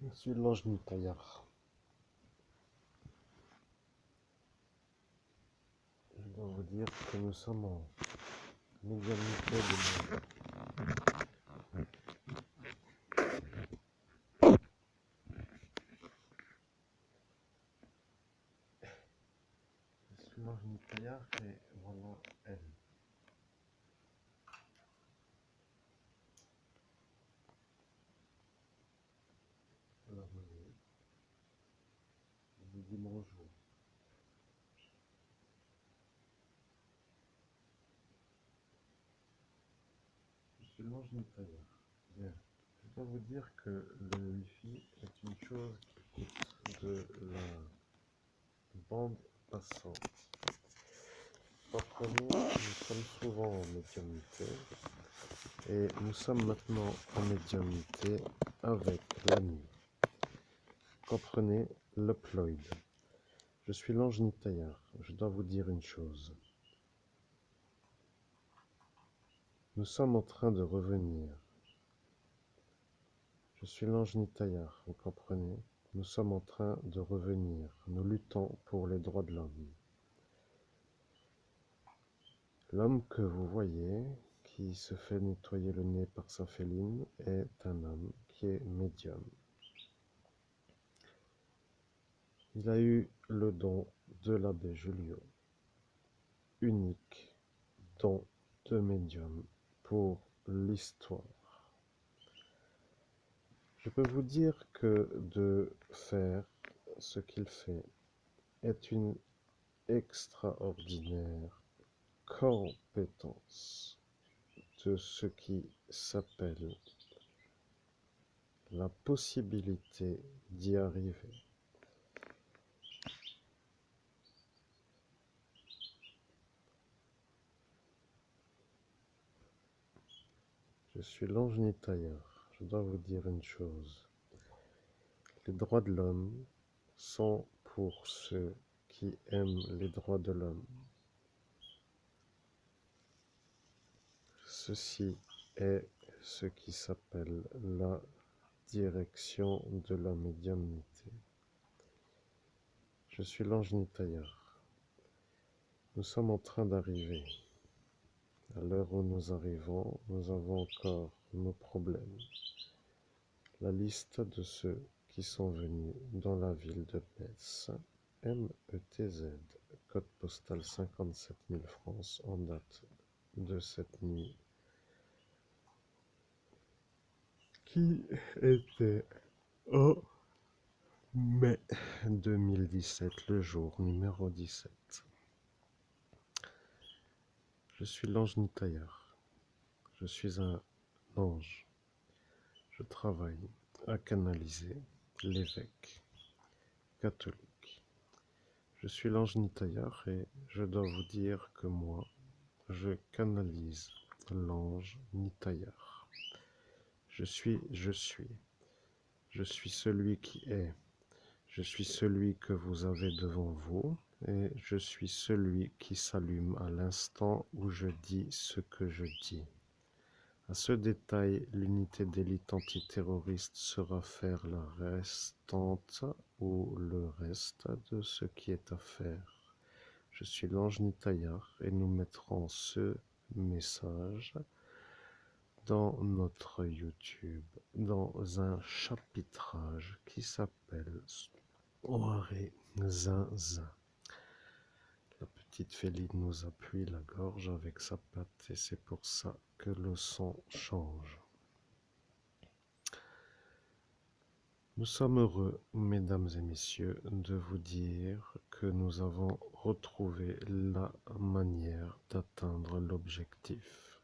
Je suis l'ange Mitaillard. Je dois vous dire que nous sommes en médiumnité de monde. Je suis l'ange Mitaillard et voilà elle. Alors, je vous dis bonjour. Je suis l'ange Mitaillard. Bien. Je dois vous dire que le Wi-Fi est une chose qui coûte de la bande passante. Comprenez, nous sommes souvent en médiumnité et nous sommes maintenant en médiumnité avec la nuit. Comprenez l'upload. Je suis l'ange Nitaillard. Je dois vous dire une chose. Nous sommes en train de revenir. Je suis l'ange Nitaillard, vous comprenez? Nous sommes en train de revenir. Nous luttons pour les droits de l'homme. L'homme que vous voyez, qui se fait nettoyer le nez par sa féline, est un homme qui est médium. Il a eu le don de l'abbé Julio, unique don de médium pour l'histoire. Je peux vous dire que de faire ce qu'il fait est une extraordinaire compétence de ce qui s'appelle la possibilité d'y arriver. Je suis l'ange Nitaillard. Je dois vous dire une chose. Les droits de l'homme sont pour ceux qui aiment les droits de l'homme. Ceci est ce qui s'appelle la direction de la médiumnité. Je suis l'ange Nitaillard. Nous sommes en train d'arriver. À l'heure où nous arrivons, nous avons encore nos problèmes. La liste de ceux qui sont venus dans la ville de Metz, METZ, code postal 57 000 France, en date de cette nuit, qui était au mai 2017, le jour numéro 17. Je suis l'ange Nitaillard. Je suis un ange. Je travaille à canaliser l'évêque catholique. Je suis l'ange Nitaillard et je dois vous dire que moi, je canalise l'ange Nitaillard. Je suis celui qui est. Je suis celui que vous avez devant vous et je suis celui qui s'allume à l'instant où je dis ce que je dis. À ce détail, l'unité d'élite antiterroriste saura faire la restante ou le reste de ce qui est à faire. Je suis l'ange Nitaillard et nous mettrons ce message dans notre YouTube, dans un chapitrage qui s'appelle Soirée Zinzin. La petite Féline nous appuie la gorge avec sa patte et c'est pour ça que le son change. Nous sommes heureux, mesdames et messieurs, de vous dire que nous avons retrouvé la manière d'atteindre l'objectif.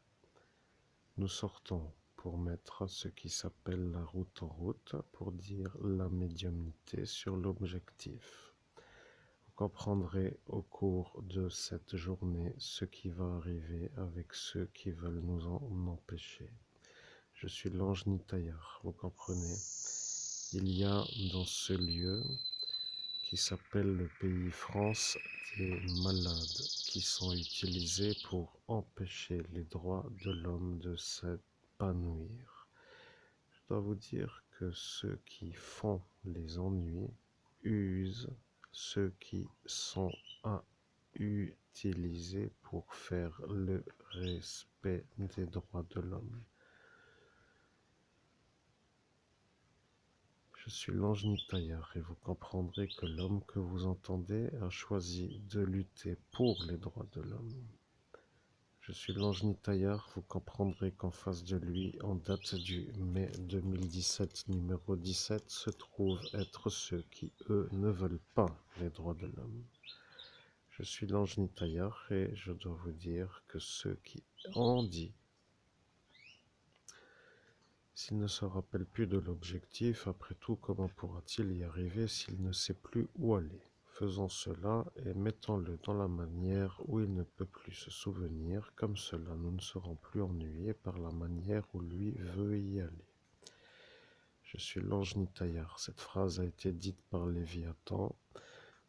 Nous sortons pour mettre ce qui s'appelle la route en route, pour dire la médiumnité sur l'objectif. Vous comprendrez au cours de cette journée ce qui va arriver avec ceux qui veulent nous en empêcher. Je suis l'ange Nitaillard, vous comprenez? Il y a dans ce lieu qui s'appelle le pays France des malades qui sont utilisés pour empêcher les droits de l'homme de s'épanouir. dois vous dire que ceux qui font les ennuis usent ceux qui sont à utiliser pour faire le respect des droits de l'homme. Je suis l'ange Nitayar et vous comprendrez que l'homme que vous entendez a choisi de lutter pour les droits de l'homme. Je suis l'ange Nitayar, vous comprendrez qu'en face de lui, en date du mai 2017, numéro 17, se trouvent être ceux qui, eux, ne veulent pas les droits de l'homme. Je suis l'ange Nitayar et je dois vous dire que ceux qui ont dit, s'il ne se rappelle plus de l'objectif, après tout, comment pourra-t-il y arriver s'il ne sait plus où aller? Faisons cela et mettons-le dans la manière où il ne peut plus se souvenir, comme cela nous ne serons plus ennuyés par la manière où lui veut y aller. Je suis l'ange Nitayar. Cette phrase a été dite par Léviathan.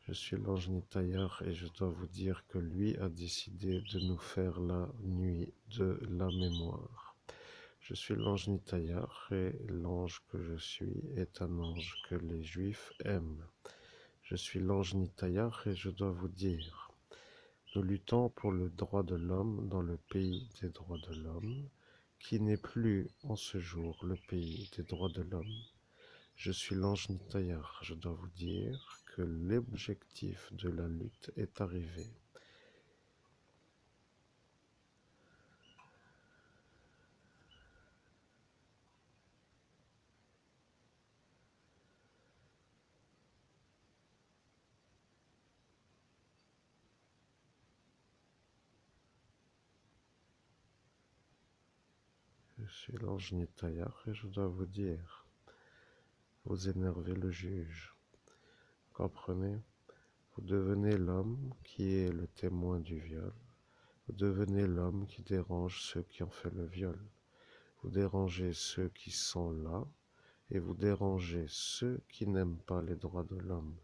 Je suis l'ange Nitayar et je dois vous dire que lui a décidé de nous faire la nuit de la mémoire. Je suis l'ange Nitayar et l'ange que je suis est un ange que les Juifs aiment. Je suis l'ange Nitayar et je dois vous dire, nous luttons pour le droit de l'homme dans le pays des droits de l'homme, qui n'est plus en ce jour le pays des droits de l'homme. Je suis l'ange Nitayar, je dois vous dire que l'objectif de la lutte est arrivé. Je suis l'ange Nitayar et je dois vous dire, vous énervez le juge. Comprenez? Vous devenez l'homme qui est le témoin du viol. Vous devenez l'homme qui dérange ceux qui ont fait le viol. Vous dérangez ceux qui sont là et vous dérangez ceux qui n'aiment pas les droits de l'homme.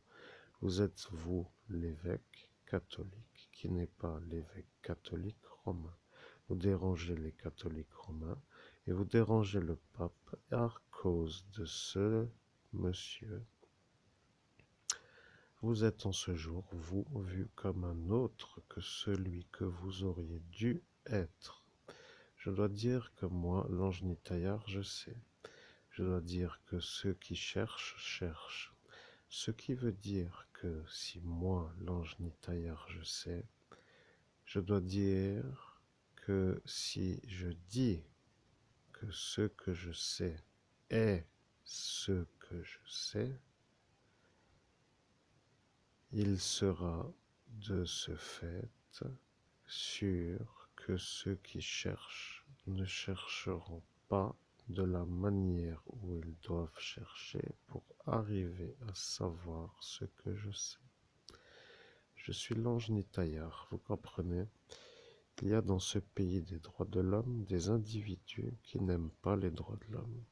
Vous êtes, vous, l'évêque catholique, qui n'est pas l'évêque catholique romain. Vous dérangez les catholiques romains et vous dérangez le pape à cause de ce monsieur. Vous êtes en ce jour, vous, vu comme un autre que celui que vous auriez dû être. Je dois dire que moi, l'ange Nitayar, je sais. Je dois dire que ceux qui cherchent, cherchent. Ce qui veut dire que si moi, l'ange Nitayar, je sais, je dois dire que si je dis que ce que je sais est ce que je sais, il sera de ce fait sûr que ceux qui cherchent ne chercheront pas de la manière où ils doivent chercher pour arriver à savoir ce que je sais. Je suis l'ange Nitayar, vous comprenez? Il y a dans ce pays des droits de l'homme des individus qui n'aiment pas les droits de l'homme.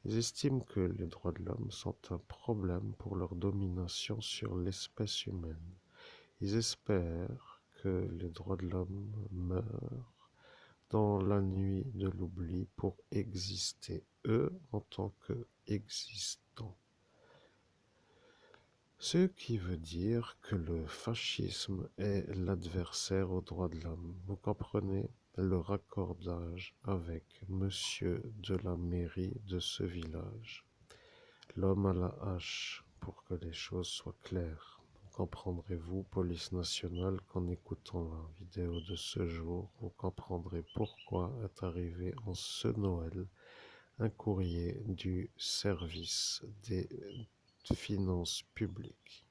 Ils estiment que les droits de l'homme sont un problème pour leur domination sur l'espèce humaine. Ils espèrent que les droits de l'homme meurent dans la nuit de l'oubli pour exister, eux, en tant qu'existants. Ce qui veut dire que le fascisme est l'adversaire aux droits de l'homme. Vous comprenez le raccordage avec monsieur de la mairie de ce village. L'homme à la hache, pour que les choses soient claires. Comprendrez-vous, police nationale, qu'en écoutant la vidéo de ce jour, vous comprendrez pourquoi est arrivé en ce Noël un courrier du service des finances publiques.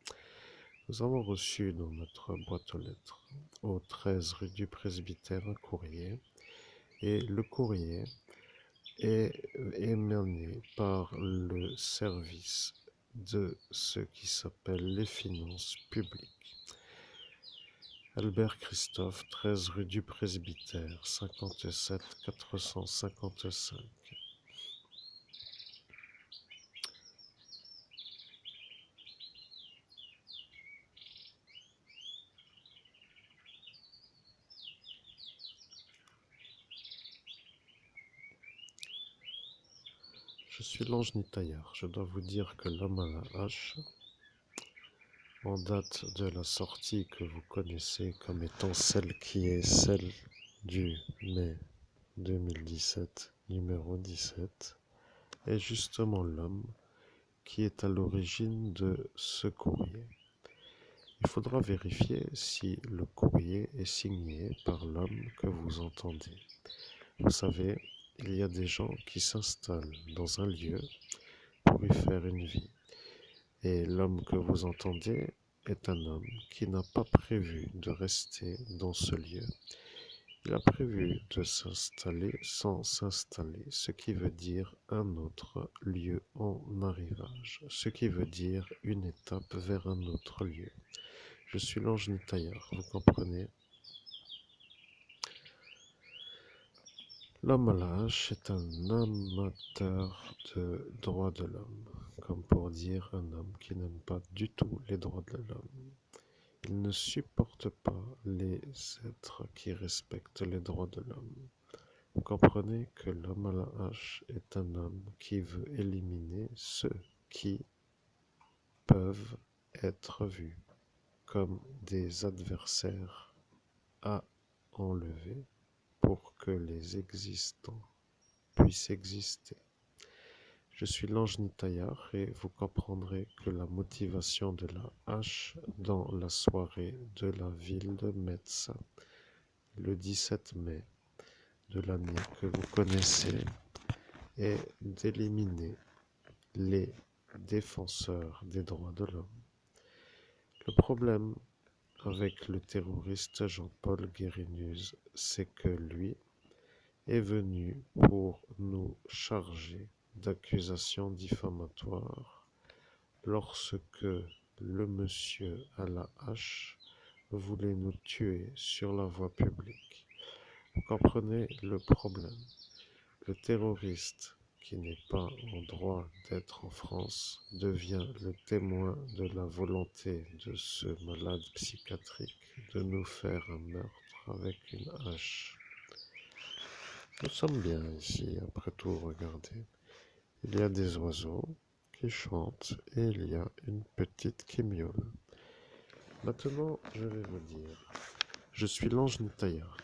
Nous avons reçu dans notre boîte aux lettres, au 13 rue du Presbytère, un courrier, et le courrier est émané par le service de ce qui s'appelle les finances publiques. Albert Christophe, 13 rue du Presbytère, 57 455. Je suis l'ange Nitayar. Je dois vous dire que l'homme à la hache, en date de la sortie que vous connaissez comme étant celle qui est celle du mai 2017, numéro 17, est justement l'homme qui est à l'origine de ce courrier. Il faudra vérifier si le courrier est signé par l'homme que vous entendez. Vous savez, il y a des gens qui s'installent dans un lieu pour y faire une vie. Et l'homme que vous entendez est un homme qui n'a pas prévu de rester dans ce lieu. Il a prévu de s'installer sans s'installer, ce qui veut dire un autre lieu en arrivage, ce qui veut dire une étape vers un autre lieu. Je suis l'ange Nitayar, vous comprenez? L'homme à la hache est un amateur de droits de l'homme, comme pour dire un homme qui n'aime pas du tout les droits de l'homme. Il ne supporte pas les êtres qui respectent les droits de l'homme. Vous comprenez que l'homme à la hache est un homme qui veut éliminer ceux qui peuvent être vus comme des adversaires à enlever pour que les existants puissent exister. Je suis l'ange Nitayar et vous comprendrez que la motivation de la hache dans la soirée de la ville de Metz, le 17 mai de l'année que vous connaissez, est d'éliminer les défenseurs des droits de l'homme. Le problème avec le terroriste Jean-Paul Guérinus, c'est que lui est venu pour nous charger d'accusations diffamatoires lorsque le monsieur à la hache voulait nous tuer sur la voie publique. Vous comprenez le problème? Le terroriste qui n'est pas en droit d'être en France devient le témoin de la volonté de ce malade psychiatrique de nous faire un meurtre avec une hache. Nous sommes bien ici, après tout, regardez. Il y a des oiseaux qui chantent et il y a une petite qui miaule. Maintenant, je vais vous dire, je suis l'ange Nitayar.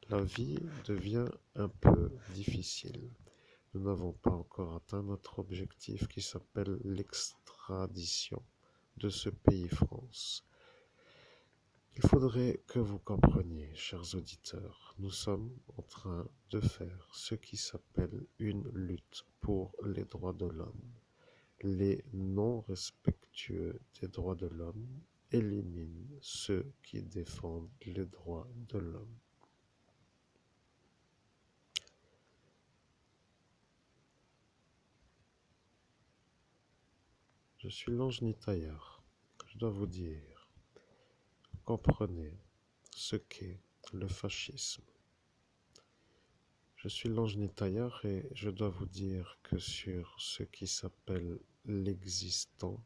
La vie devient un peu difficile. Nous n'avons pas encore atteint notre objectif qui s'appelle l'extradition de ce pays France. Il faudrait que vous compreniez, chers auditeurs, nous sommes en train de faire ce qui s'appelle une lutte pour les droits de l'homme. Les non-respectueux des droits de l'homme éliminent ceux qui défendent les droits de l'homme. Je suis l'ange Nitayar. Je dois vous dire, comprenez ce qu'est le fascisme. Je suis l'ange Nitayar et je dois vous dire que sur ce qui s'appelle l'existant,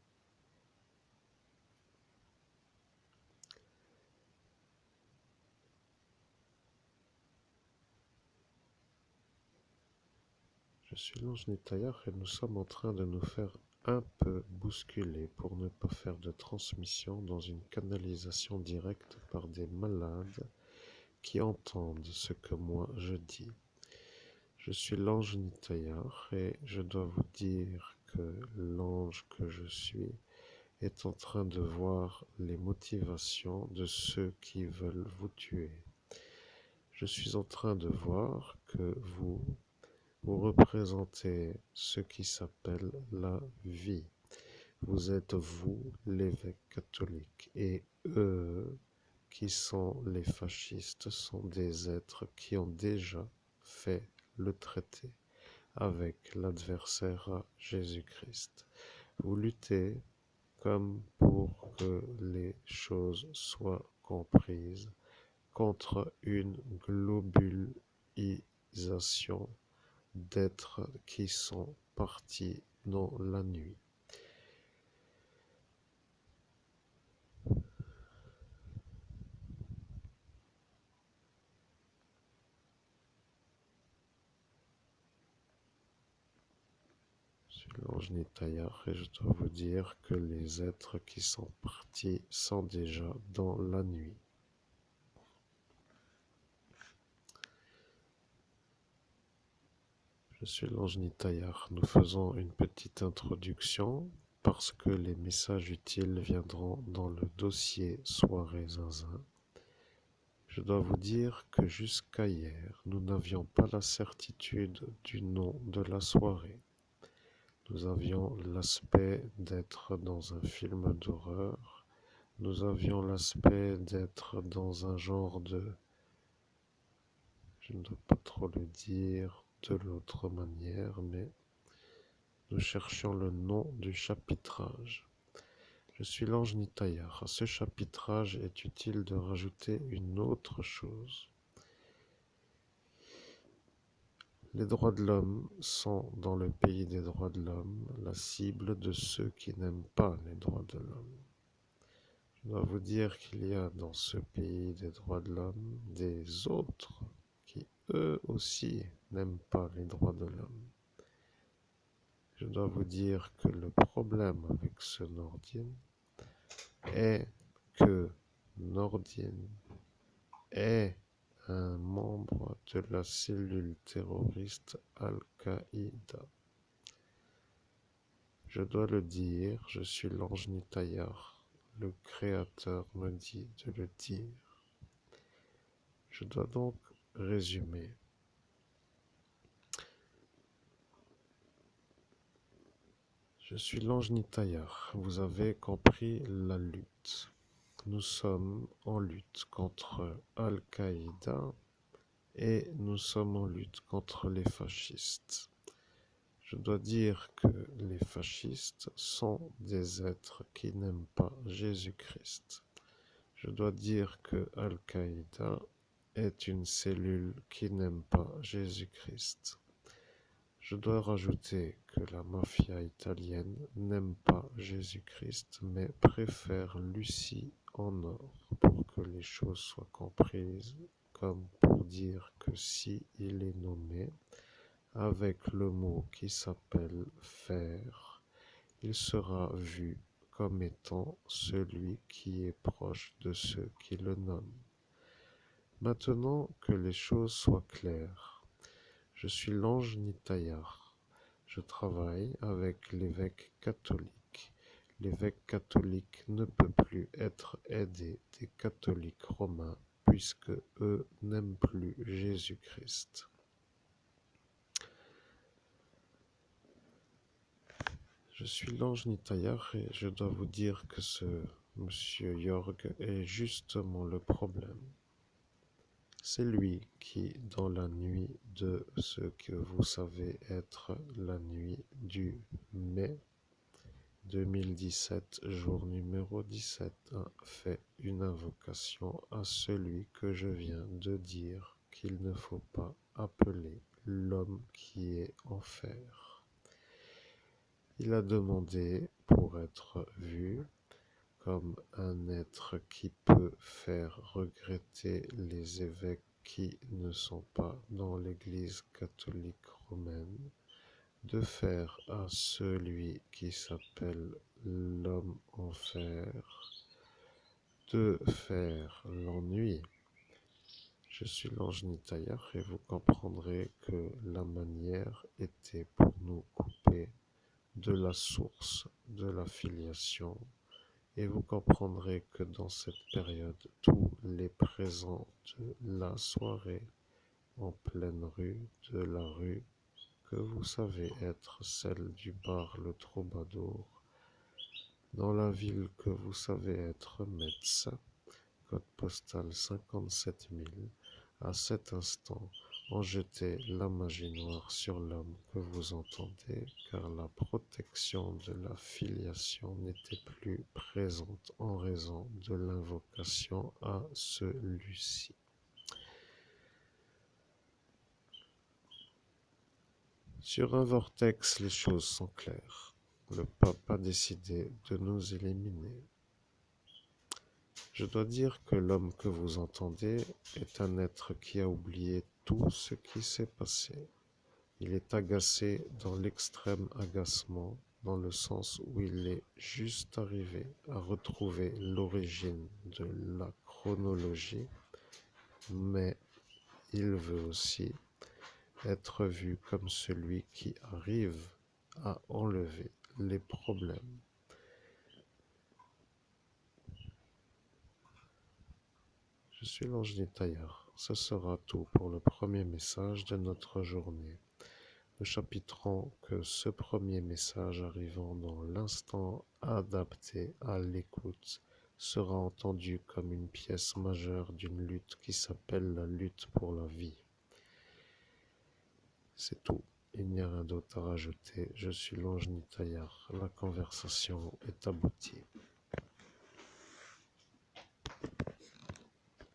je suis l'ange Nitayar et nous sommes en train de nous faire un peu bousculer pour ne pas faire de transmission dans une canalisation directe par des malades qui entendent ce que moi je dis. Je suis l'ange Nitayar et je dois vous dire que l'ange que je suis est en train de voir les motivations de ceux qui veulent vous tuer. Je suis en train de voir que vous représentez ce qui s'appelle la vie. Vous êtes vous, l'évêque catholique, et eux qui sont les fascistes sont des êtres qui ont déjà fait le traité avec l'adversaire à Jésus-Christ. Vous luttez comme pour que les choses soient comprises contre une globalisation d'êtres qui sont partis dans la nuit. suis l'ange Nitayar et je dois vous dire que les êtres qui sont partis sont déjà dans la nuit. Je suis l'ange Nitayar. Nous faisons une petite introduction parce que les messages utiles viendront dans le dossier Soirée Zinzin. Je dois vous dire que jusqu'à hier, nous n'avions pas la certitude du nom de la soirée. Nous avions l'aspect d'être dans un film d'horreur. Nous avions l'aspect d'être dans un genre de... Je ne dois pas trop le dire de l'autre manière, mais nous cherchions le nom du chapitrage. Je suis l'ange Nitayar. À ce chapitrage est utile de rajouter une autre chose. Les droits de l'homme sont, dans le pays des droits de l'homme, la cible de ceux qui n'aiment pas les droits de l'homme. Je dois vous dire qu'il y a dans ce pays des droits de l'homme des autres qui, eux aussi, n'aiment pas les droits de l'homme. Je dois vous dire que le problème avec ce Nordin est que Nordin est un membre de la cellule terroriste Al-Qaïda. Je dois le dire, je suis l'ange Nitayar. Le Créateur me dit de le dire. Je dois donc résumer. Je suis l'ange Nitayar. Vous avez compris la lutte. Nous sommes en lutte contre Al-Qaïda et nous sommes en lutte contre les fascistes. Je dois dire que les fascistes sont des êtres qui n'aiment pas Jésus-Christ. Je dois dire que Al-Qaïda est une cellule qui n'aime pas Jésus-Christ. Je dois rajouter que la mafia italienne n'aime pas Jésus-Christ, mais préfère Lucie en or pour que les choses soient comprises, comme pour dire que si il est nommé avec le mot qui s'appelle fer, il sera vu comme étant celui qui est proche de ceux qui le nomment. Maintenant que les choses soient claires, je suis l'ange Nitayar. Je travaille avec l'évêque catholique. L'évêque catholique ne peut plus être aidé des catholiques romains puisque eux n'aiment plus Jésus-Christ. Je suis l'ange Nitayar et je dois vous dire que ce monsieur Jorg est justement le problème. C'est lui qui, dans la nuit de ce que vous savez être la nuit du mai 2017, jour numéro 17, a fait une invocation à celui que je viens de dire qu'il ne faut pas appeler l'homme qui est en fer. Il a demandé pour être vu comme un être qui peut faire regretter les évêques qui ne sont pas dans l'Église catholique romaine, de faire à celui qui s'appelle l'homme en fer, de faire l'ennui. Je suis l'ange Nitayar et vous comprendrez que la manière était pour nous couper de la source de la filiation. Et vous comprendrez que dans cette période, tous les présents de la soirée, en pleine rue de la rue, que vous savez être celle du bar Le Troubadour, dans la ville que vous savez être Metz, code postal 57 000, à cet instant, ont jeté la magie noire sur l'homme que vous entendez, car la protection de la filiation n'était plus présente en raison de l'invocation à celui-ci. Sur un vortex, les choses sont claires. Le pape a décidé de nous éliminer. Je dois dire que l'homme que vous entendez est un être qui a oublié tout ce qui s'est passé. Il est agacé dans l'extrême agacement, dans le sens où il est juste arrivé à retrouver l'origine de la chronologie, mais il veut aussi être vu comme celui qui arrive à enlever les problèmes. Je suis l'ange du tailleur. Ce sera tout pour le premier message de notre journée. Nous chapitrons que ce premier message arrivant dans l'instant adapté à l'écoute sera entendu comme une pièce majeure d'une lutte qui s'appelle la lutte pour la vie. C'est tout. Il n'y a rien d'autre à rajouter. Je suis l'ange Nitayar. La conversation est aboutie.